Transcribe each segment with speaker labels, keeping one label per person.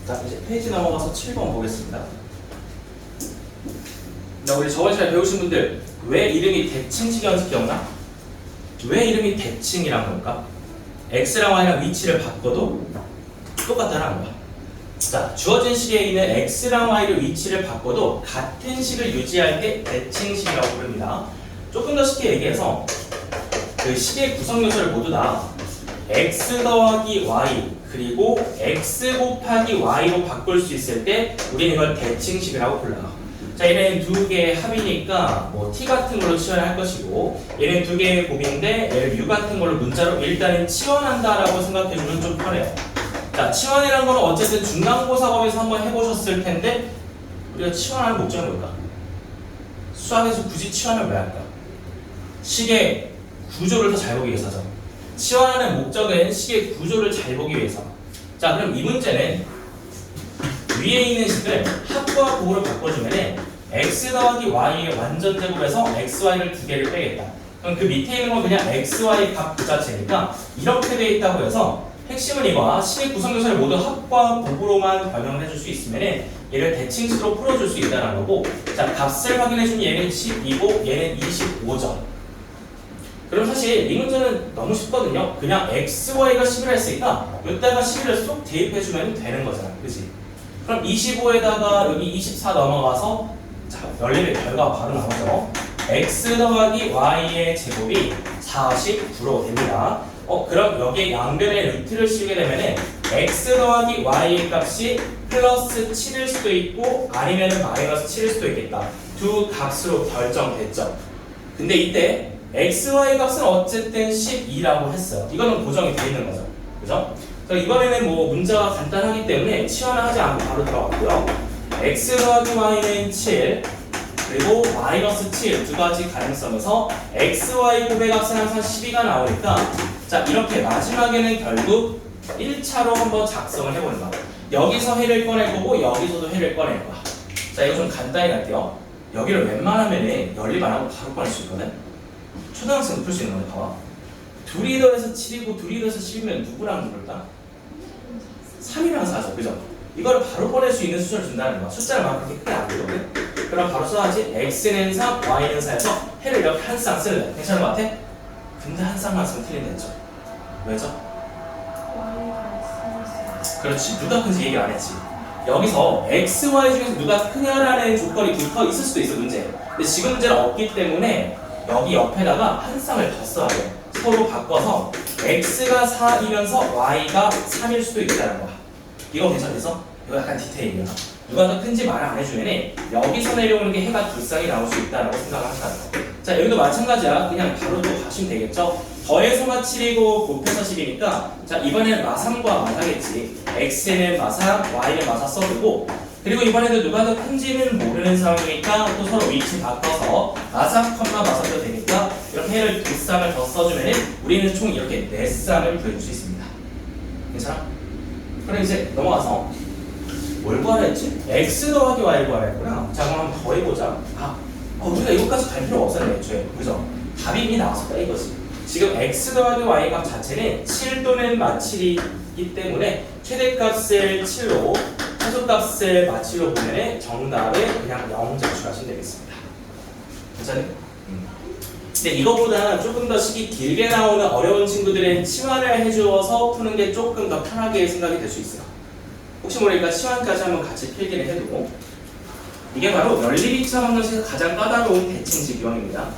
Speaker 1: 자, 이제 페이지 넘어가서 7번 보겠습니다. 자, 우리 저번 시간에 배우신 분들 왜 이름이 대칭식이었는지 기억나? 왜 이름이 대칭이란 걸까? x랑 y랑 위치를 바꿔도 똑같다는 거야. 자, 주어진 식에 있는 x랑 y를 위치를 바꿔도 같은 식을 유지할 때 대칭식이라고 부릅니다. 조금 더 쉽게 얘기해서 그 식의 구성 요소를 모두 다 x 더하기 y 그리고 x 곱하기 y로 바꿀 수 있을 때 우리는 이걸 대칭식이라고 불러요. 자, 얘는 두 개의 합이니까 뭐 t 같은 걸로 치환할 것이고 얘는 두 개의 곱인데 얘를 u 같은 걸로 문자로 일단은 치환한다라고 생각해주면 좀 편해요. 자, 치환이라는 거는 어쨌든 중간고사법에서 한번 해보셨을 텐데 우리가 치환하는 목적은 뭘까? 수학에서 굳이 치환을 왜 할까? 식의 구조를 더 잘 보기 위해서죠. 치환하는 목적은 식의 구조를 잘 보기 위해서. 자, 그럼 이 문제는 위에 있는 식을 합과 곱으로 바꿔주면은 x 더하기 y의 완전 제곱에서 xy를 두 개를 빼겠다. 그럼 그 밑에 있는 건 그냥 xy 값 그 자체니까 이렇게 돼 있다고 해서 핵심은 이거야. 식의 구성 요소를 모두 합과 곱으로만 변형을 해줄 수 있으면은 얘를 대칭식으로 풀어줄 수 있다는 거고. 자, 값을 확인해주면 얘는 12고 얘는 25점. 그럼 사실 이 문제는 너무 쉽거든요. 그냥 xy가 11을 했으니까 이따가 11을 쏙 대입해주면 되는 거잖아. 그치? 그럼 25에다가 여기 24 넘어가서 자, 열림의 결과가 바로 나오죠. x 더하기 y의 제곱이 49로 됩니다. 그럼 여기에 양변에 루트를 씌우게 되면은 x 더하기 y의 값이 플러스 7일 수도 있고 아니면은 마이너스 7일 수도 있겠다. 두 값으로 결정됐죠. 근데 이때 x, y 값은 어쨌든 12라고 했어요. 이거는 고정이 되어 있는 거죠. 그죠? 자, 이번에는 뭐 문제가 간단하기 때문에 치환을 하지 않고 바로 들어갔고요. x 더하기 y는 7 그리고 마이너스 7 두 가지 가능성에서 x, y 곱의 값은 항상 12가 나오니까 자, 이렇게 마지막에는 결국 1차로 한번 작성을 해보는 거야. 여기서 해를 꺼낼 거고 여기서도 해를 꺼낼 거야. 자, 이거 좀 간단히 할게요. 여기를 웬만하면 연립 안 하고 바로 꺼낼 수 있거든. 초등학생도 풀 수 있는 건데 봐봐. 둘이 더해서 7이고 둘이 더해서 10이면 누구랑 누굴까? 3이랑 4죠. 그죠? 이거를 바로 꺼낼 수 있는 숫자를 준다는 거야. 숫자를 막 그렇게 크게 안 되거든. 그럼 바로 써야지. x는 3, y는 4에서 해를 이렇게 한 쌍 쓰는 거야. 괜찮은 것 같아? 근데 한 쌍만 쓰면 틀린댔죠. 왜죠? 그렇지. 누가 큰지 얘기 안 했지. 여기서 x, y 중에서 누가 크냐라는 조건이 붙어 있을 수도 있어, 문제. 근데 지금 문제는 없기 때문에 여기 옆에다가 한 쌍을 더 써야 돼. 서로 바꿔서 x가 4이면서 y가 3일 수도 있다는 거야. 이거 괜찮겠어? 이거 약간 디테일이야. 누가 더 큰지 말을 안 해주면 여기서 내려오는 게 해가 두 쌍이 나올 수 있다고 생각을 한다는 거. 자, 여기도 마찬가지야. 그냥 바로 또 가시면 되겠죠? 더해서가 7이고 곱해서 10이니까 자, 이번에는 마삼과 마사겠지. x는 마사, y는 마사 써두고 그리고 이번에도 누가 더 큰지는 모르는 상황이니까 또 서로 위치 바꿔서 마사, 마사도 되니까 이렇게 해를 두 쌍을 더 써주면 우리는 총 이렇게 네 쌍을 구해줄 수 있습니다. 괜찮아? 그럼 이제 넘어가서 뭘 구하라 했지? x 더하기 y를 구하라 했구나. 자, 그럼 한번 더 해보자. 우리가 이것까지 갈 필요가 없었네, 애초에. 그죠? 답이 이미 나왔었다 이거지. 지금 x 더하기 y 값 자체는 7 또는 마7이기 때문에 최대값을 7로 최소값을 마7로 보면 정답을 그냥 0 제출하시면 되겠습니다. 괜찮아요? 근데 이거보다 조금 더 식이 길게 나오는 어려운 친구들은 치환을 해주어서 푸는 게 조금 더 편하게 생각이 될 수 있어요. 혹시 모르니까 치환까지 한번 같이 필기를 해두고 이게 바로 연립 2차 방정식에서 가장 까다로운 대칭식 유형입니다.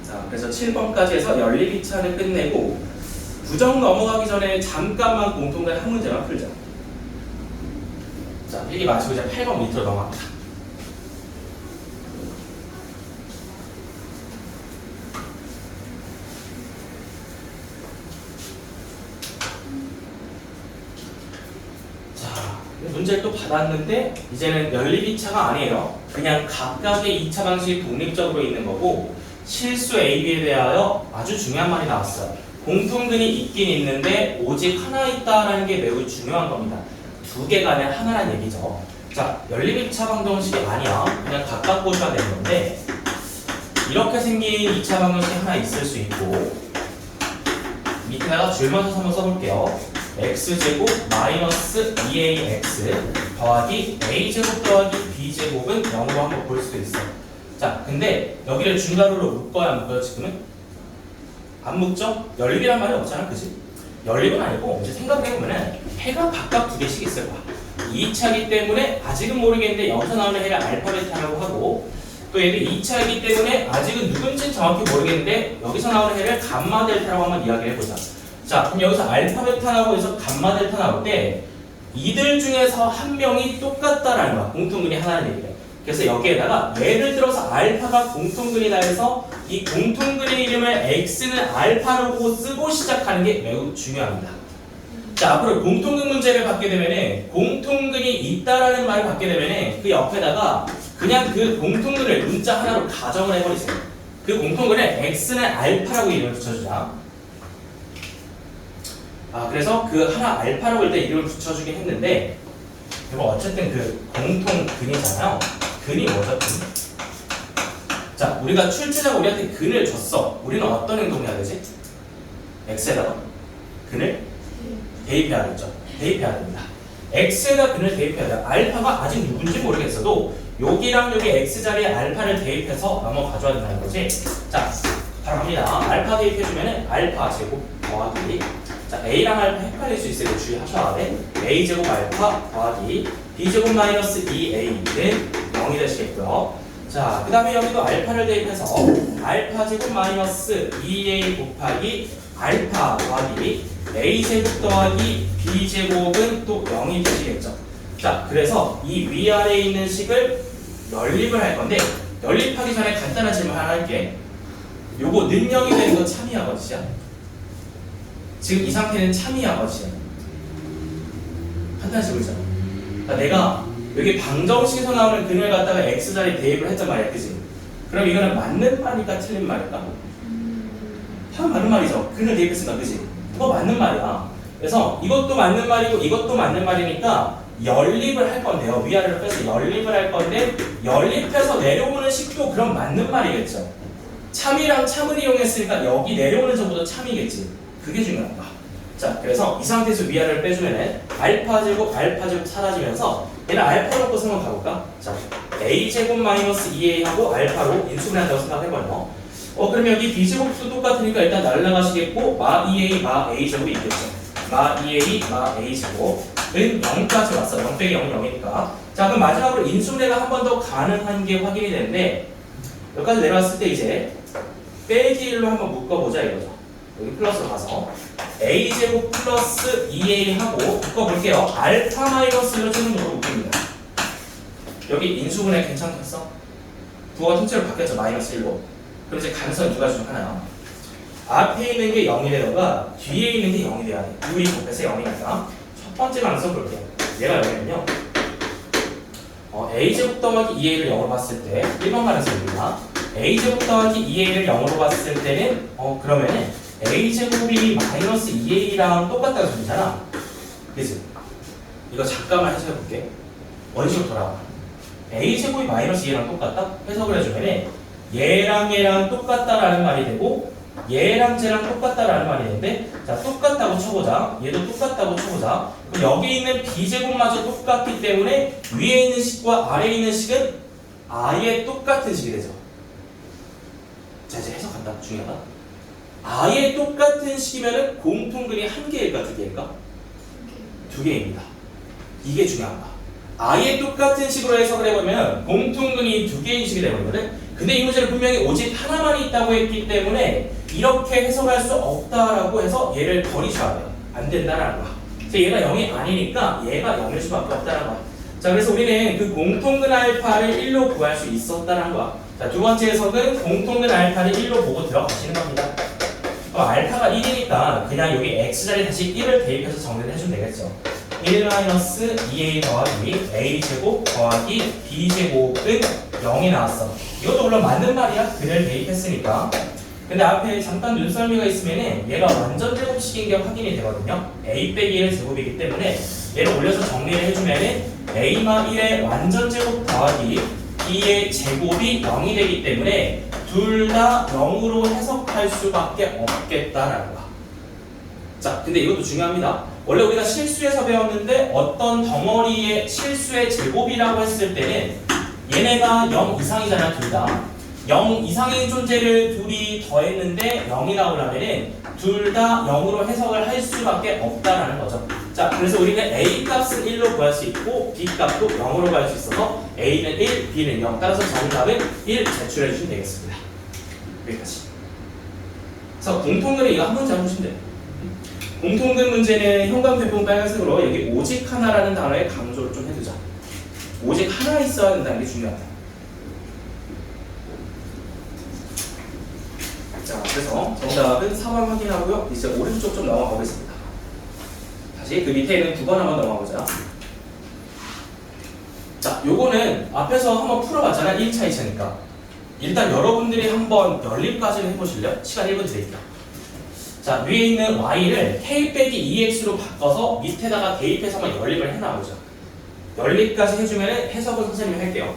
Speaker 1: 자, 그래서 7번까지 해서 연립 2차를 끝내고 부정 넘어가기 전에 잠깐만 공통된 한 문제만 풀자. 자, 필기 마치고 이제 8번 밑으로 넘어갑니다. 문제를 또 받았는데 이제는 연립 2차가 아니에요. 그냥 각각의 2차 방식이 독립적으로 있는 거고 실수 AB에 대하여 아주 중요한 말이 나왔어요. 공통근이 있긴 있는데 오직 하나 있다라는 게 매우 중요한 겁니다. 두 개가 아니라 하나란 얘기죠. 자, 연립 2차 방정식이 아니야. 그냥 각각 보셔야 되는 건데 이렇게 생긴 2차 방정식이 하나 있을 수 있고 밑에다가 줄만 서서 한번 써볼게요. x제곱 마이너스 2ax 더하기 a제곱 더하기 b제곱은 0으로 한번 볼 수도 있어. 자, 근데 여기를 중괄호로 묶어야 안 묶어요 지금은? 안 묶죠? 연립이란 말이 없잖아, 그지? 연립은 아니고 이제 생각해보면은 해가 각각 두 개씩 있을 거야. 2차이기 때문에 아직은 모르겠는데 여기서 나오는 해가 알파 베타라고 하고, 또 얘도 2차이기 때문에 아직은 누군지는 정확히 모르겠는데 여기서 나오는 해를 감마 델타라고 한번 이야기를 해보자. 자, 그럼 여기서 알파 베타라고 해서 감마 델타 나올 때 이들 중에서 한 명이 똑같다라는 거야. 공통근이 하나는 얘기래. 그래서 여기에다가 예를 들어서 알파가 공통근이다 해서 이 공통근의 이름을 x는 알파라고 쓰고 시작하는 게 매우 중요합니다. 자, 앞으로 공통근 문제를 받게 되면은 공통근이 있다라는 말을 받게 되면은 그 옆에다가 그냥 그 공통근을 문자 하나로 가정을 해버리세요. 그 공통근을 x는 알파라고 이름을 붙여주자. 그래서 그 하나 알파라고 일단 이름을 붙여주긴 했는데, 이거 어쨌든 그 공통근이잖아요. 근이 뭐죠? 근. 자, 우리가 출제자가 우리한테 근을 줬어. 우리는 어떤 행동을 해야 되지? x에다가 근을 대입해야 되죠. 대입해야 됩니다. x에다 근을 대입해야 돼요. 알파가 아직 누군지 모르겠어도 여기랑 여기 x 자리에 알파를 대입해서 넘어 가져야 된다는 거지. 자, 바로 갑니다. 알파 대입해주면은 알파 제곱 더하기, 자, a랑 알파 헷갈릴 수 있으니까 주의하셔야 돼. a제곱 알파 더하기 b제곱 마이너스 2a는 0이 되시겠고요. 자, 그 다음에 여기도 알파를 대입해서 알파 제곱 마이너스 2a 곱하기 알파 더하기 a제곱 더하기 b제곱은 또 0이 되시겠죠. 자, 그래서 이 위아래에 있는 식을 연립을 할 건데, 연립하기 전에 간단한 질문 하나 할게. 요거 능력이 되는 건 참이야 거짓이야? 지금 이 상태는 참이야 거짓이야? 간단한 질문이잖아. 그러니까 내가 여기 방정식에서 나오는 근을 갖다가 x자리에 대입을 했단 말이야, 그지? 그럼 이거는 맞는 말일까 틀린 말일까? 다 맞는 말이죠. 근을 대입했으니까, 그지? 그거 맞는 말이야. 그래서 이것도 맞는 말이고 이것도 맞는 말이니까 연립을 할 건데요. 위아래로 빼서 연립을 할 건데, 연립해서 내려오는 식도 그럼 맞는 말이겠죠. 참이랑 참을 이용했으니까 여기 내려오는 점보다 참이겠지. 그게 중요한 거야. 자, 그래서 이 상태에서 위아래를 빼주면은 알파 제곱 사라지면서 얘는 알파 놓고 생각 가볼까? 자, a제곱 마이너스 2a하고 알파로 인수분해한다고 생각해봐요. 그럼 여기 b제곱도 똑같으니까 일단 날라가시겠고, 마 2a 마 a제곱이 있겠죠. 마 2a 마 a제곱은 0까지 왔어. 0 빼기 0은 0이니까. 자, 그럼 마지막으로 인수분해가 한 번 더 가능한 게 확인이 되는데, 여기까지 내려왔을 때 이제 빼기 1로 한번 묶어보자 이거죠. 여기 플러스로 가서 a제곱 플러스 2a 하고 묶어볼게요. 알파 마이너스 1로 최종적으로 묶입니다. 여기 인수분해 괜찮겠어? 부호가 통째로 바뀌었죠. 마이너스 1로. 그럼 이제 가능성이 두 가지 중 하나야. 앞에 있는 게 0이 되던가 뒤에 있는 게 0이 돼야 돼. 2이 곱해서 0이니까 첫 번째 가능성 볼게요. 얘가 0이면요, a제곱 더하기 2a를 0으로 봤을 때 1번 가능성입니다. a제곱 더하기 2a를 0으로 봤을 때는 그러면은 a제곱이 마이너스 2a랑 똑같다는 소리잖아. 그치? 이거 잠깐만 해석해볼게. 원식으로 돌아와. a제곱이 마이너스 2a랑 똑같다? 해석을 해주면은 얘랑 얘랑 똑같다라는 말이 되고, 얘랑 쟤랑 똑같다라는 말이 되는데, 자, 똑같다고 쳐보자. 얘도 똑같다고 쳐보자. 그럼 여기 있는 b제곱마저 똑같기 때문에 위에 있는 식과 아래에 있는 식은 아예 똑같은 식이 되죠. 자, 이제 해석한다. 중요하다. 아예 똑같은 식이면은 공통근이 한 개일까 두 개일까? 두 개입니다. 이게 중요한 거야. 아예 똑같은 식으로 해석을 해보면 공통근이 두 개인 식이 되거든. 근데 이 문제는 분명히 오직 하나만 있다고 했기 때문에 이렇게 해석할 수 없다라고 해서 얘를 버리셔야 돼요. 안 된다라는 거야. 그래서 얘가 0이 아니니까 얘가 0일 수밖에 없다는 거야. 자, 그래서 우리는 그 공통근 알파를 1로 구할 수 있었다는 거야. 자, 두 번째 해석은 공통근 알파를 1로 보고 들어가시는 겁니다. 알파가 1이니까 그냥 여기 x자리에 다시 1을 대입해서 정리를 해주면 되겠죠. 1-2a 더하기 a제곱 더하기 b제곱은 0이 나왔어. 이것도 물론 맞는 말이야. 그를 대입했으니까. 근데 앞에 잠깐 눈썰미가 있으면은 얘가 완전 제곱식인 게 확인이 되거든요. a 빼기 1의 제곱이기 때문에 얘를 올려서 정리를 해주면은 a마 1의 완전 제곱 더하기 b의 제곱이 0이 되기 때문에 둘 다 0으로 해석할 수밖에 없겠다라는 거야. 자, 근데 이것도 중요합니다. 원래 우리가 실수에서 배웠는데 어떤 덩어리의 실수의 제곱이라고 했을 때는 얘네가 0 이상이잖아, 둘 다. 0 이상인 존재를 둘이 더했는데 0이 나오려면은 둘 다 0으로 해석을 할 수밖에 없다라는 거죠. 자, 그래서 우리는 A 값은 1로 구할 수 있고 B 값도 0으로 구할 수 있어서 A는 1, B는 0. 따라서 정답은 1 제출해 주시면 되겠습니다. 여기까지. 그래서 공통근을 이거 한 문제 보시면 돼요. 공통근 문제는 형광펜 빨간색으로 여기 오직 하나라는 단어에 강조를 좀 해두자. 오직 하나 있어야 된다는 게 중요하다. 자, 그래서 정답은 4번 확인하고요. 이제 오른쪽 좀 넘어가 보겠습니다. 다시 그 밑에 있는 9번 한번 넘어가 보자. 자, 요거는 앞에서 한번 풀어봤잖아. 1차, 2차니까. 일단 여러분들이 한번 연립까지는 해보실래요? 시간 1분 드릴게요. 자, 위에 있는 y를 k 빼기 2x로 바꿔서 밑에다가 대입해서 한번 연립을 해놔보자. 연립까지 해주면 해석은 선생님이 할게요.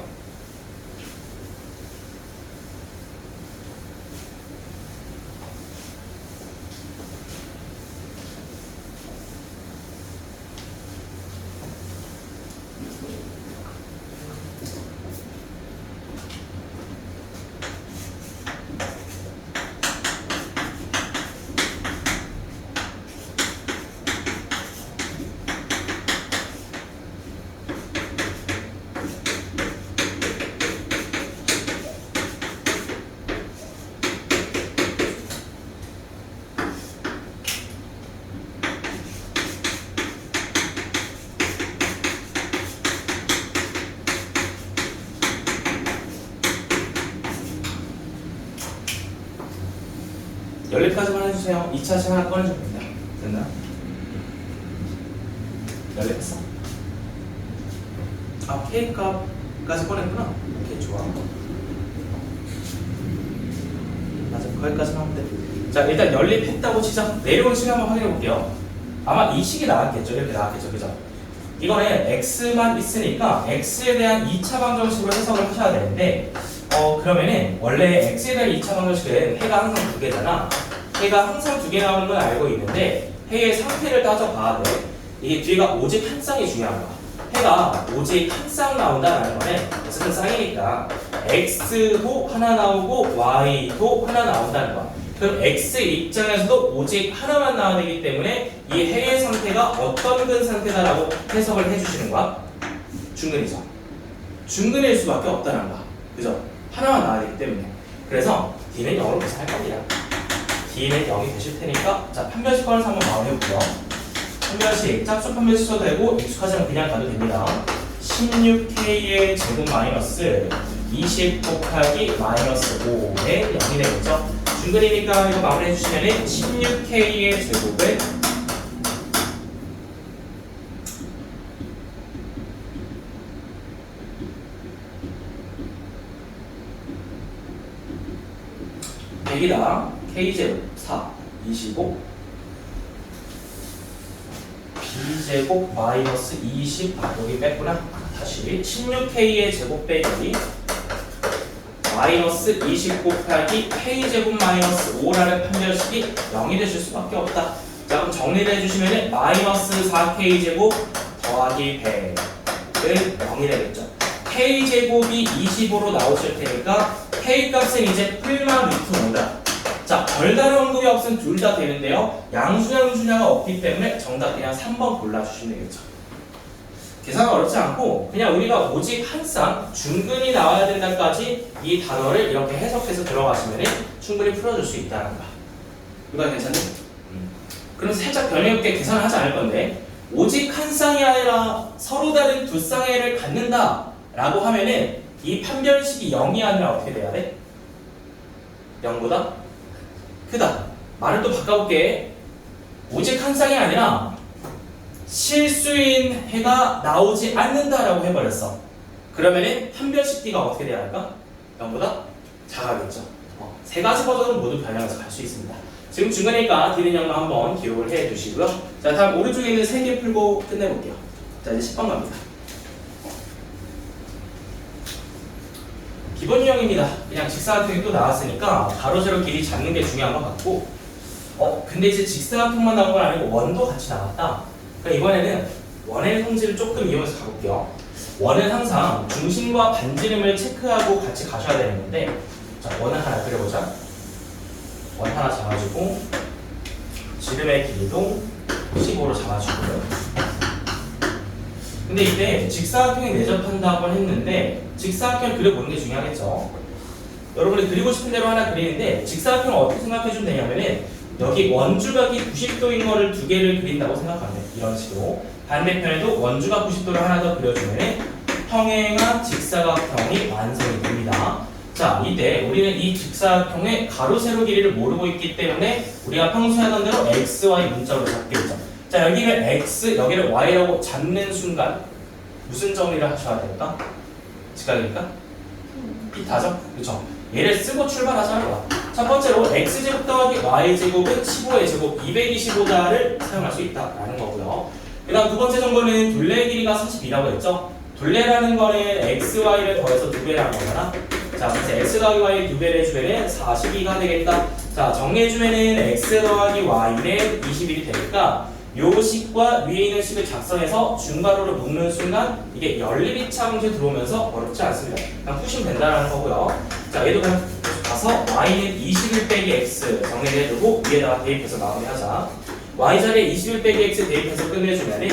Speaker 1: 연립까지만 해주세요. 2차 시간 하나 꺼내주면 됩니다. 됐나? 연립했어? 아, K 값까지 꺼냈구나. 오케이, 좋아. 맞아, 거기까지만 하면 돼. 자, 일단 연립했다고 치자. 내려온 식을 한번 확인해 볼게요. 아마 이 식이 나왔겠죠. 이렇게 나왔겠죠. 그죠? 이거는 x만 있으니까 x에 대한 2차 방정식으로 해석을 하셔야 되는데 그러면은 원래 x에 대한 2차 방정식은 해가 항상 2개잖아. 해가 항상 2개 나오는 건 알고 있는데 해의 상태를 따져봐야 돼. 이게 뒤가 오직 한 쌍이 중요한 거야. 해가 오직 한 쌍 나온다는 거는 어쨌든 쌍이니까 x도 하나 나오고 y도 하나 나온다는 거야. 그럼 x 입장에서도 오직 하나만 나와야 되기 때문에 이 해의 상태가 어떤 근 상태다라고 해석을 해주시는 거야? 중근이죠. 중근일 수밖에 없다는 거야. 그죠? 하나만 나와야 되기 때문에. 그래서 D는 0으로 계산할 겁니다. D는 0이 되실 테니까 자, 판별식 관해서 한번 마무리해볼게요. 판별식, 짝수 판별식 써도 되고 익숙하지만 그냥 가도 됩니다. 16K의 제곱 마이너스 20 곱하기 마이너스 5의 0이 되겠죠? 중근이니까 이거 마무리 해주시면 16K의 제곱은 K제곱 4, 25 B제곱 마이너스 20 여기 뺐구나. 다시 16K의 제곱 빼기 마이너스 20 곱하기 K제곱 마이너스 5라는 판별식이 0이 되실 수밖에 없다. 자, 그럼 정리를 해주시면 마이너스 4K제곱 더하기 100은 0이 되겠죠. K제곱이 25로 나오실 테니까 K값은 이제 풀만 루트 5다. 자, 별다른 언급이 없으면 둘 다 되는데요. 양수양수냐가 없기 때문에 정답 그냥 3번 골라주시면 되겠죠. 계산은 어렵지 않고 그냥 우리가 오직 한 쌍 중근이 나와야 된다까지 이 단어를 이렇게 해석해서 들어가시면 충분히 풀어줄 수 있다는 거야. 이거 괜찮니? 그럼 살짝 변형 있게 계산을 하지 않을 건데 오직 한 쌍이 아니라 서로 다른 두 쌍의 애를 갖는다 라고 하면은 이 판별식이 0이 아니라 어떻게 돼야 돼? 0보다 크다. 말을 또 바꿔볼게. 오직 한 쌍이 아니라 실수인 해가 나오지 않는다라고 해버렸어. 그러면은 판별식 D가 어떻게 돼야 할까? 0보다 작아겠죠. 세 가지 버전은 모두 변형해서 갈 수 있습니다. 지금 중간이니까 D는 0만 한번 기억을 해 두시고요. 자, 다음 오른쪽에 있는 3개 풀고 끝내볼게요. 자, 이제 10번 갑니다. 기본 유형입니다. 그냥 직사각형이 또 나왔으니까 가로 세로 길이 잡는 게 중요한 것 같고 근데 이제 직사각형만 나온 건 아니고 원도 같이 나왔다. 그럼 이번에는 원의 성질을 조금 이용해서 가볼게요. 원은 항상 중심과 반지름을 체크하고 같이 가셔야 되는 건데, 자, 원을 하나 그려보자. 원 하나 잡아주고, 지름의 길이도 15로 잡아주고요. 근데 이때 직사각형에 내접한다고 했는데, 직사각형을 그려보는 게 중요하겠죠. 여러분이 그리고 싶은 대로 하나 그리는데, 직사각형을 어떻게 생각해주면 되냐면은, 여기 원주각이 90도인 거를 두 개를 그린다고 생각하면 돼요. 이런 식으로. 반대편에도 원주각 90도를 하나 더 그려주면 평행한 직사각형이 완성이 됩니다. 자, 이때 우리는 이 직사각형의 가로 세로 길이를 모르고 있기 때문에 우리가 평소에 하던 대로 x, y 문자로 잡겠죠. 자, 여기를 x, 여기를 y라고 잡는 순간 무슨 정리를 하셔야 될까? 직각이니까? 피타죠? 그렇죠? 얘를 쓰고 출발하자는 거야. 첫 번째로 x제곱 더하기 y제곱은 15의 제곱 225자를 사용할 수 있다라는 거고요. 그 다음 두 번째 정보는 둘레의 길이가 42라고 했죠? 둘레라는 거는 x, y를 더해서 2배라는 거잖아. 자, 그래서 x 더하기 y 2배를 해주면 42가 되겠다. 자, 정리해주면 x 더하기 y는 21이 되니까 요 식과 위에 있는 식을 작성해서 중괄호로 묶는 순간 이게 연립이차 문제 들어오면서 어렵지 않습니다. 그냥 푸시면 된다는 거고요. 자, 얘도 그냥 가서 y는 21 빼기 x 정리를 해두고 위에다가 대입해서 마무리하자. y 자리에 21 빼기 x 대입해서 끝내주면은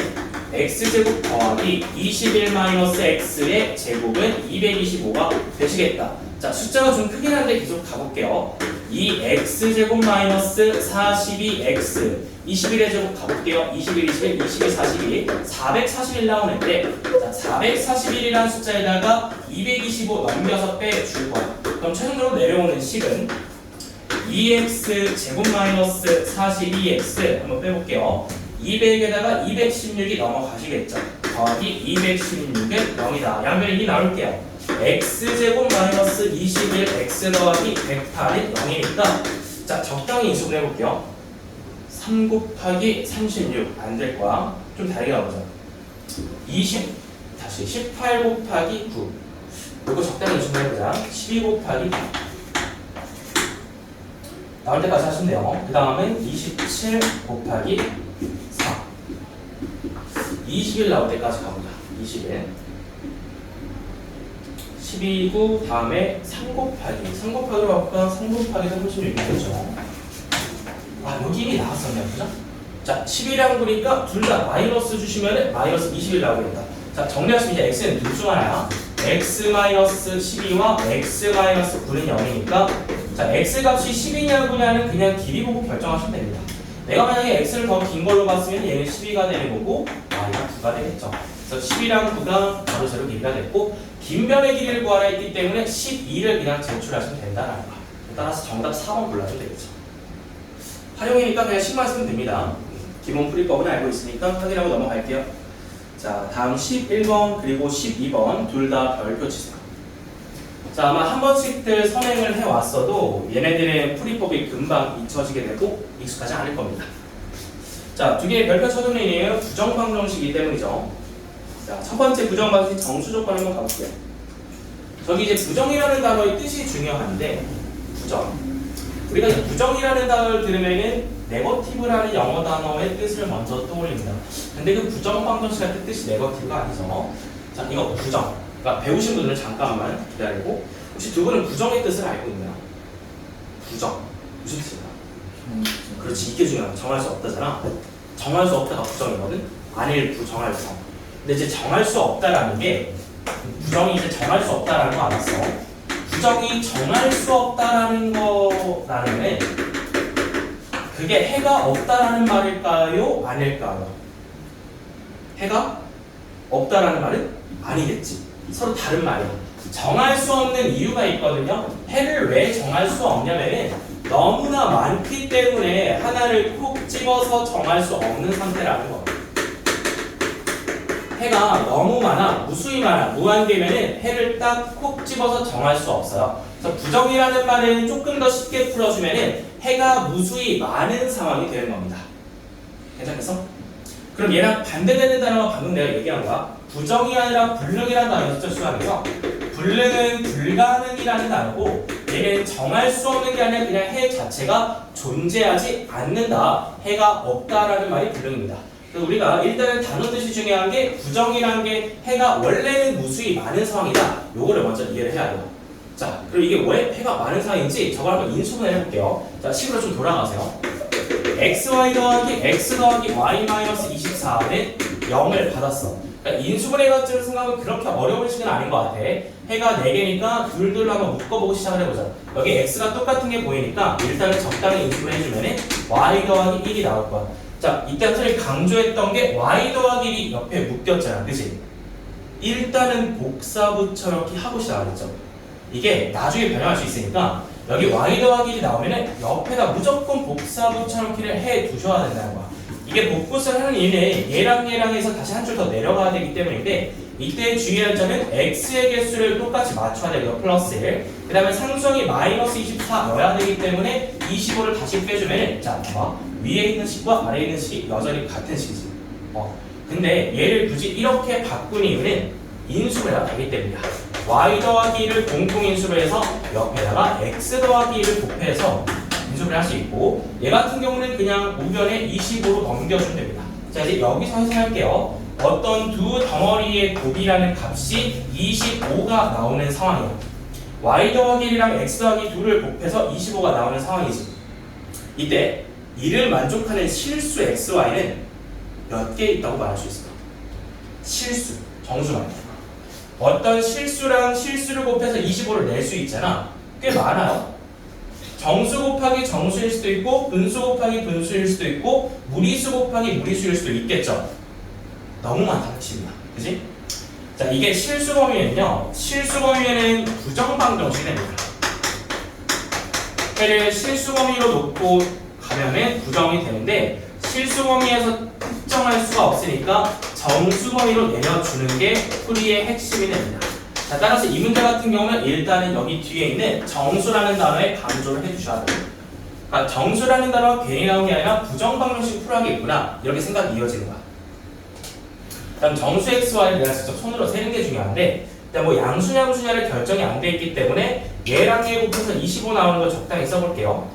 Speaker 1: x제곱 더하기 21 마이너스 x의 제곱은 225가 되시겠다. 자, 숫자가 좀 크긴 한데 계속 가볼게요. 이 x제곱 마이너스 42x 21의 제곱 가볼게요. 21, 21, 22, 42 441 나오는데, 자, 441이라는 숫자에다가 225 넘겨서 빼줄 거야. 그럼 최종적으로 내려오는 식은 2x 제곱 마이너스 42x 한번 빼볼게요. 200에다가 216이 넘어가시겠죠. 더하기 216은 0이다. 양변이 2 나올게요. x제곱 마이너스 21 x 더하기 108이 0이니까, 자, 적당히 인수분 해볼게요. 3 곱하기 36 안 될 거야. 좀 다르게 가보자. 18 곱하기 9. 이거 적당히 인수분 해보자. 12 곱하기 9. 나올 때까지 하시면 돼요. 그 다음은 27 곱하기 4. 20일 나올 때까지 가보자. 20일. 12구 다음에 3 곱하기. 3 곱하기로 바꾸면 3 곱하기도 36이 되죠. 아, 여기 이미 나왔었네요. 그죠? 자, 10이랑 보니까 둘 다 마이너스 주시면 마이너스 20일 나오겠다. 자, 정리하시면 이제 x는 둘 중 하나야. x 마이너스 12와 x 마이너스 9는 0이니까, 자, x 값이 10이냐 9냐는 그냥 길이 보고 결정하시면 됩니다. 내가 만약에 x를 더 긴 걸로 봤으면 얘는 12가 되는 거고 y가 9가 되겠죠. 그래서 10이랑 9가 바로 세로 길이가 됐고, 긴 변의 길이를 구하라 했기 때문에 12를 그냥 제출하시면 된다는 거야. 따라서 정답 4번 골라주면 되겠죠. 활용이니까 그냥 식만 쓰면 됩니다. 기본 풀이법은 알고 있으니까 확인하고 넘어갈게요. 자, 다음 11번 그리고 12번 둘 다 별표 치세요. 자, 아마 한 번씩들 선행을 해왔어도 얘네들의 풀이법이 금방 잊혀지게 되고 익숙하지 않을 겁니다. 자, 두 개의 별표 쳐주는 의미는 부정방정식이기 때문이죠. 자, 첫 번째 부정방정식 정수조건 한번 가볼게요. 저기 이제 부정이라는 단어의 뜻이 중요한데, 부정. 우리가 이제 부정이라는 단어를 들으면은 네거티브라는 영어 단어의 뜻을 먼저 떠올립니다. 근데 그 부정방정식 같은 뜻이 네거티브가 아니죠. 자, 이거 부정. 그러니까 배우신 분들은 잠깐만 기다리고, 혹시 두 분은 부정의 뜻을 알고 있나요? 부정. 무슨 뜻인가? 그렇지, 이게 중요하다. 정할 수 없다잖아. 정할 수 없다가 부정이거든? 아닐 부정할 수. 근데 이제 정할 수 없다라는 게, 부정이 이제 정할 수 없다라는 거 알았어. 부정이 정할 수 없다라는 거라는 그게 해가 없다라는 말일까요? 아닐까요? 해가 없다라는 말은 아니겠지. 서로 다른 말이야. 정할 수 없는 이유가 있거든요. 해를 왜 정할 수 없냐면은 너무나 많기 때문에 하나를 콕 집어서 정할 수 없는 상태라는 거. 해가 너무 많아, 무수히 많아, 무한대면은 해를 딱 콕 집어서 정할 수 없어요. 그래서 부정이라는 말은 조금 더 쉽게 풀어주면은 해가 무수히 많은 상황이 되는 겁니다. 괜찮겠어? 그럼 얘랑 반대되는 단어가 방금 내가 얘기한 거야. 부정이 아니라 불능이라는 단어였죠, 수학에서. 불능은 불가능이라는 단어고, 얘는 정할 수 없는 게 아니라 그냥 해 자체가 존재하지 않는다. 해가 없다라는 말이 불능입니다. 그래서 우리가 일단은 단어 뜻이 중요한 게 부정이라는 게 해가 원래는 무수히 많은 상황이다. 요거를 먼저 이해를 해야 돼요. 자, 그럼 이게 왜 해가 많은 상황인지 저걸 한번 인수분해 해볼게요. 자, 식으로 좀 돌아가세요. xy 더하기 x 더하기 y 마이너스 24는 0을 받았어. 그러니까 인수분해 가지고 생각하면 그렇게 어려운 식은 아닌 것 같아. 해가 4개니까 둘둘로 한번 묶어보고 시작을 해보자. 여기 x가 똑같은 게 보이니까 일단은 적당히 인수분해 해주면은 y 더하기 1이 나올 거야. 자, 이때 선생님이 강조했던 게 y 더하기 1이 옆에 묶였잖아. 그치? 일단은 복사부처럼 이렇게 하고 시작하겠죠. 이게 나중에 변형할 수 있으니까 여기 y 더하기 1이 나오면은 옆에다 무조건 복사부처럼 이렇게 해 두셔야 된다는 거야. 이게 복붙을 하는 이유는 얘랑 얘랑해서 다시 한 줄 더 내려가야 되기 때문인데 이때 주의할 점은 x의 개수를 똑같이 맞춰야 되고요. 플러스 1. 그 다음에 상수항이 마이너스 24여야 되기 때문에 25를 다시 빼주면 자, 위에 있는 식과 아래에 있는 식이 여전히 같은 식이지. 근데 얘를 굳이 이렇게 바꾼 이유는 인수분해가 되기 때문이야. y 더하기 1을 공통 인수를 해서 옆에다가 x 더하기 1을 곱해서 인수분해 할 수 있고 얘 같은 경우는 그냥 우변에 25로 넘겨주면 됩니다. 자, 이제 여기서 해석할게요. 어떤 두 덩어리의 곱이라는 값이 25가 나오는 상황이야. y 더하기 1이랑 x 더하기 2를 곱해서 25가 나오는 상황이지. 이때 이를 만족하는 실수 xy는 몇 개 있다고 말할 수 있을까? 실수, 정수만. 어떤 실수랑 실수를 곱해서 25를 낼 수 있잖아. 꽤 많아요. 정수 곱하기 정수일 수도 있고 분수 곱하기 분수일 수도 있고 무리수 곱하기 무리수일 수도 있겠죠. 너무 많다는 뜻입니다. 그지? 자, 이게 실수 범위는요. 실수 범위에는 부정 방정식이 됩니다. 해를 실수 범위로 놓고 가면은 부정이 되는데 실수 범위에서 특정할 수가 없으니까 정수 범위로 내려주는 게 풀이의 핵심이 됩니다. 자, 따라서 이 문제 같은 경우는 일단은 여기 뒤에 있는 정수라는 단어에 강조를 해주셔야 돼요. 그러니까 정수라는 단어가 괜히 나온 게 아니라 부정 방정식 풀어야겠구나 이렇게 생각이 이어지는 거야. 다음 정수 xy를 내가 직접 손으로 세는 게 중요한데 일단 뭐 양수냐 함수냐를 결정이 안 돼 있기 때문에 얘랑 얘 곱해서 25 나오는 거 적당히 써볼게요.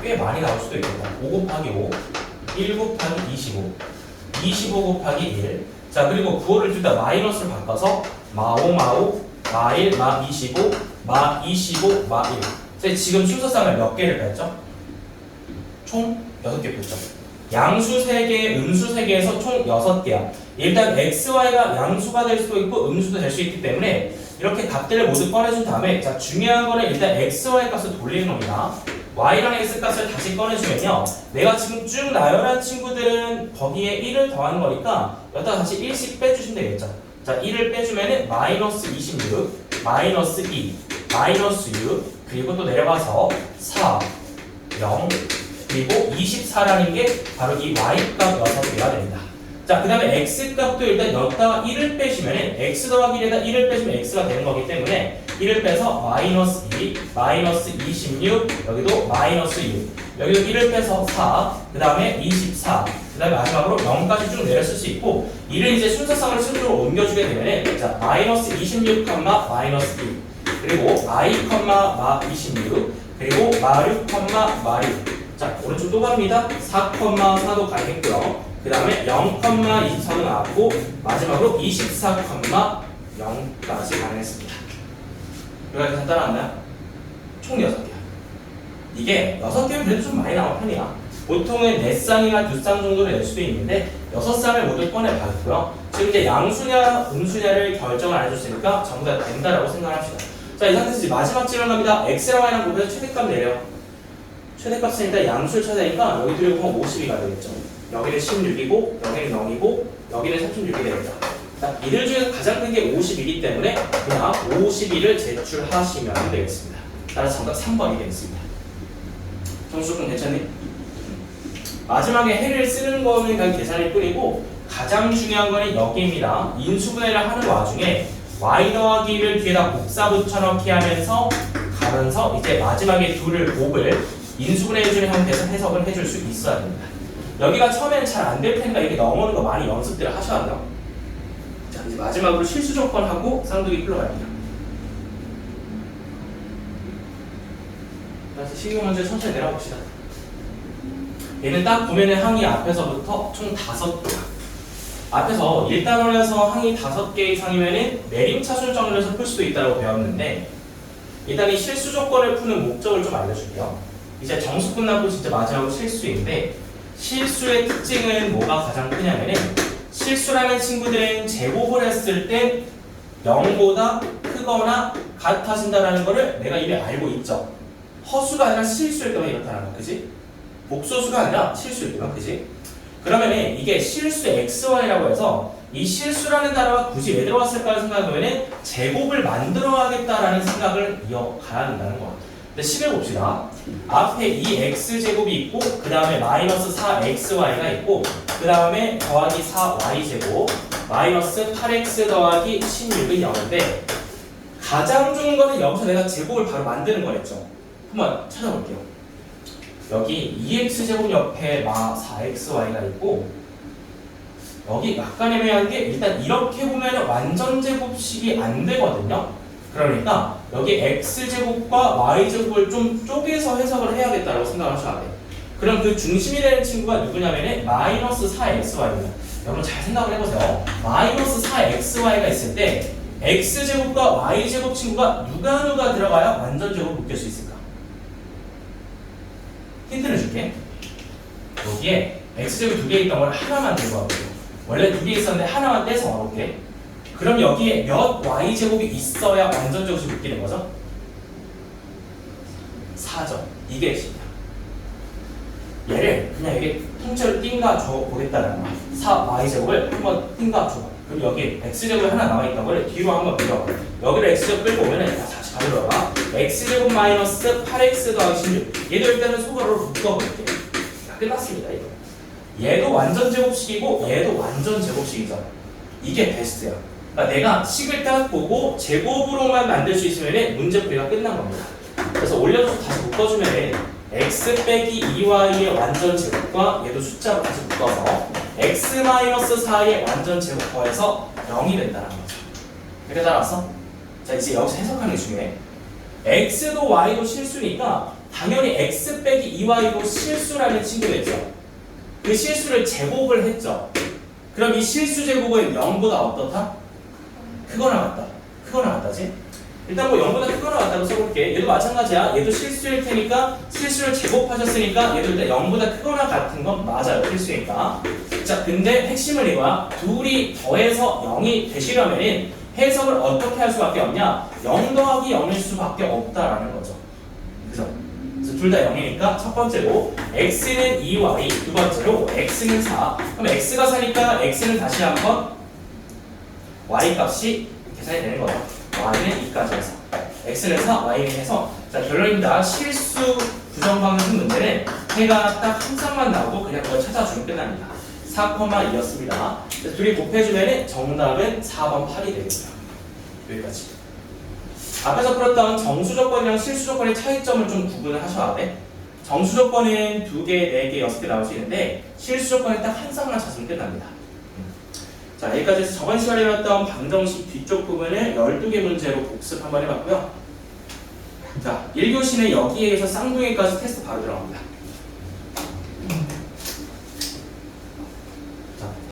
Speaker 1: 꽤 많이 나올 수도 있겠다. 5 곱하기 5, 1 곱하기 25, 25 곱하기 1. 자, 그리고 구호를 둘 다 마이너스로 바꿔서 마5 마5 마1 마25 마25 마1. 그래서 지금 순서상을 몇 개를 뺐죠? 총 6개 뺐죠. 양수 3개, 음수 3개에서 총 6개야. 일단 xy가 양수가 될 수도 있고 음수도 될 수 있기 때문에 이렇게 값들을 모두 꺼내준 다음에 자, 중요한 거는 일단 xy 값을 돌리는 겁니다. y랑 x 값을 다시 꺼내주면요, 내가 지금 쭉 나열한 친구들은 거기에 1을 더하는 거니까 여기다 다시 1씩 빼주시면 되겠죠. 자, 1을 빼주면은 마이너스 26, 마이너스 2, 마이너스 6, 그리고 또 내려가서 4, 0, 그리고 24라는 게 바로 이 y값 6개가 됩니다. 자, 그 다음에 x값도 일단 여기다가 1을 빼시면은 x 더하기 1에다 1을 빼시면 x가 되는 거기 때문에 1을 빼서 마이너스 2, 마이너스 26, 여기도 마이너스 6, 여기도 1을 빼서 4, 그 다음에 24, 그 다음에 마지막으로 0까지 쭉 내렸을 수 있고, 이를 이제 순서상을 순서로 옮겨주게 되면은 자, 마이너스 26, 마이너스 2, 그리고 i, 마 26, 그리고 마 6, 마 6. 자, 오른쪽 또 갑니다. 4, 4도 가겠고요. 그 다음에 0,24도 나왔고 마지막으로 24,0까지 가능했습니다. 여기까지 따라왔나요? 총 6개야. 이게 6개면 그래도 좀 많이 나온 편이야. 보통은 4쌍이나 2쌍 정도를 낼 수도 있는데 6쌍을 모두 꺼내봤고요. 지금 이제 양수냐 음수냐를 결정을 안 해줬으니까 전부 다 된다라고 생각합시다. 자, 이 상태에서 이제 마지막 질문 갑니다. x랑 y랑 곱해서 최대값 내려. 최대값은 일단 양수를 찾아내니까 여기 들고 보면 52가 되겠죠. 여기는 16이고 여기는 0이고 여기는 36이 되겠다. 자, 이들 중에서 가장 큰 게 50이기 때문에 그냥 52를 제출하시면 되겠습니다. 따라서 정답 3번이 되겠습니다. 정수조건 괜찮니? 마지막에 해를 쓰는 거는 그냥 계산일 뿐이고 가장 중요한 거는 여기입니다. 인수분해를 하는 와중에 y 더하기 1을 뒤에다 복사 붙여넣기 하면서 가면서 이제 마지막에 둘을 곱을 인수분해해주는 형태에서 해석을 해줄 수 있어야 됩니다. 여기가 처음에는 잘 안 될 테니까 이렇게 넘어오는 거 많이 연습들을 하셔야 돼요. 자, 이제 마지막으로 실수 조건하고 쌍둥이 풀러갈게요. 그래서 식용 문제 천천히 내려봅시다. 얘는 딱 보면은 항이 앞에서부터 총 5개야. 앞에서 1단원에서 항이 5개 이상이면은 내림차순 정리해서 풀 수도 있다고 배웠는데 일단 이 실수 조건을 푸는 목적을 좀 알려줄게요. 이제 정수 끝나고 진짜 마지막으로 실수인데 실수의 특징은 뭐가 가장 크냐면은 실수라는 친구들은 제곱을 했을 때 0보다 크거나 같아진다는 거를 내가 이미 알고 있죠. 허수가 아니라 실수일 때만 이렇다는 거, 그지? 복소수가 아니라 실수일 때만, 그지? 그러면은 이게 실수 xy라고 해서 이 실수라는 단어가 굳이 왜 들어왔을까 생각해보면은 제곱을 만들어야겠다라는 생각을 이어가야 된다는 거야. 근데 식을 봅시다. 앞에 이 x제곱이 있고 그 다음에 마이너스 4xy가 있고 그 다음에 더하기 4y제곱 마이너스 8x 더하기 16은 0인데 가장 좋은 거는 여기서 내가 제곱을 바로 만드는 거랬죠. 한번 찾아볼게요. 여기 2x제곱 옆에 4xy가 있고 여기 약간 애매한 게 일단 이렇게 보면 완전 제곱식이 안 되거든요. 그러니까 여기 x제곱과 y제곱을 좀 쪼개서 해석을 해야겠다고 생각을 하셔야 돼요. 그럼 그 중심이 되는 친구가 누구냐면은 마이너스 4xy입니다. 여러분 잘 생각을 해보세요. 마이너스 4xy가 있을 때 x제곱과 y제곱 친구가 누가 들어가야 완전 제곱을 묶일 수 있을까? 힌트를 줄게. 여기에 x제곱 2개 있던 걸 하나만 들고 와볼게요. 원래 2개 있었는데 하나만 떼서 와볼게. 그럼 여기에 몇 y제곱이 있어야 완전 제곱이 묶이는 거죠? 4점. 이게 핵심이야. 얘를 그냥 여기 통째로 띵가 줘 보겠다는 거야. 4y제곱을 한번 띵가 줘. 그럼 여기 x제곱이 하나 나와있던 걸 뒤로 한번 밀어. 여기를 x제곱 끌고 오면은 다시 가져가. x제곱 마이너스 8x 더하기 16. 얘도 일단은 소괄호로 묶어볼게. 자, 끝났습니다. 이거. 얘도 완전 제곱식이고 얘도 완전 제곱식이잖아. 이게 베스트야. 그러니까 내가 식을 딱 보고 제곱으로만 만들 수 있으면 문제풀이가 끝난 겁니다. 그래서 올려줘서 다시 묶어주면 x 빼기 2y의 완전 제곱과 얘도 숫자로 다시 묶어서 x-4의 완전 제곱 더해서 0이 된다는 거죠. 이렇게 따라왔어? 자, 이제 여기서 해석하는 게 중요해. x도 y도 실수니까 당연히 x 빼기 2y도 실수라는 친구겠죠. 그 실수를 제곱을 했죠. 그럼 이 실수 제곱은 0보다 어떻다? 크거나 같다. 크거나 같다지? 일단 뭐 0보다 크거나 같다고 써볼게. 얘도 마찬가지야. 얘도 실수일 테니까 실수를 제곱하셨으니까 얘도 일단 0보다 크거나 같은 건 맞아요. 실수니까. 자, 근데 핵심은 이거야. 둘이 더해서 0이 되시려면은 해석을 어떻게 할 수밖에 없냐? 0 더하기 0일 수밖에 없다라는 거죠. 그죠? 그래서 둘 다 0이니까 첫 번째로 x는 2y, 두 번째로 x는 4. 그럼 x가 4니까 x는 다시 한번 y 값이 계산이 되는 거예요. y는 2까지 해서 x는 4, y는 해서 자 결론입니다. 실수 부정방식 문제는 해가 딱 한 쌍만 나오고 그냥 그걸 찾아주면 끝납니다. 4,2였습니다. 둘이 곱해주면 정답은 4번 8이 됩니다. 여기까지. 앞에서 풀었던 정수 조건이랑 실수 조건의 차이점을 좀 구분을 하셔야 돼. 정수 조건은 2개, 4개, 6개 나올 수 있는데 실수 조건은 딱 한 쌍만 찾으면 끝납니다. 자, 여기까지 해서 저번 시간에 배웠던 방정식 뒤쪽 부분을 12개 문제로 복습 한번 해봤고요. 자, 1교시는 여기에서 쌍둥이까지 테스트 바로 들어갑니다.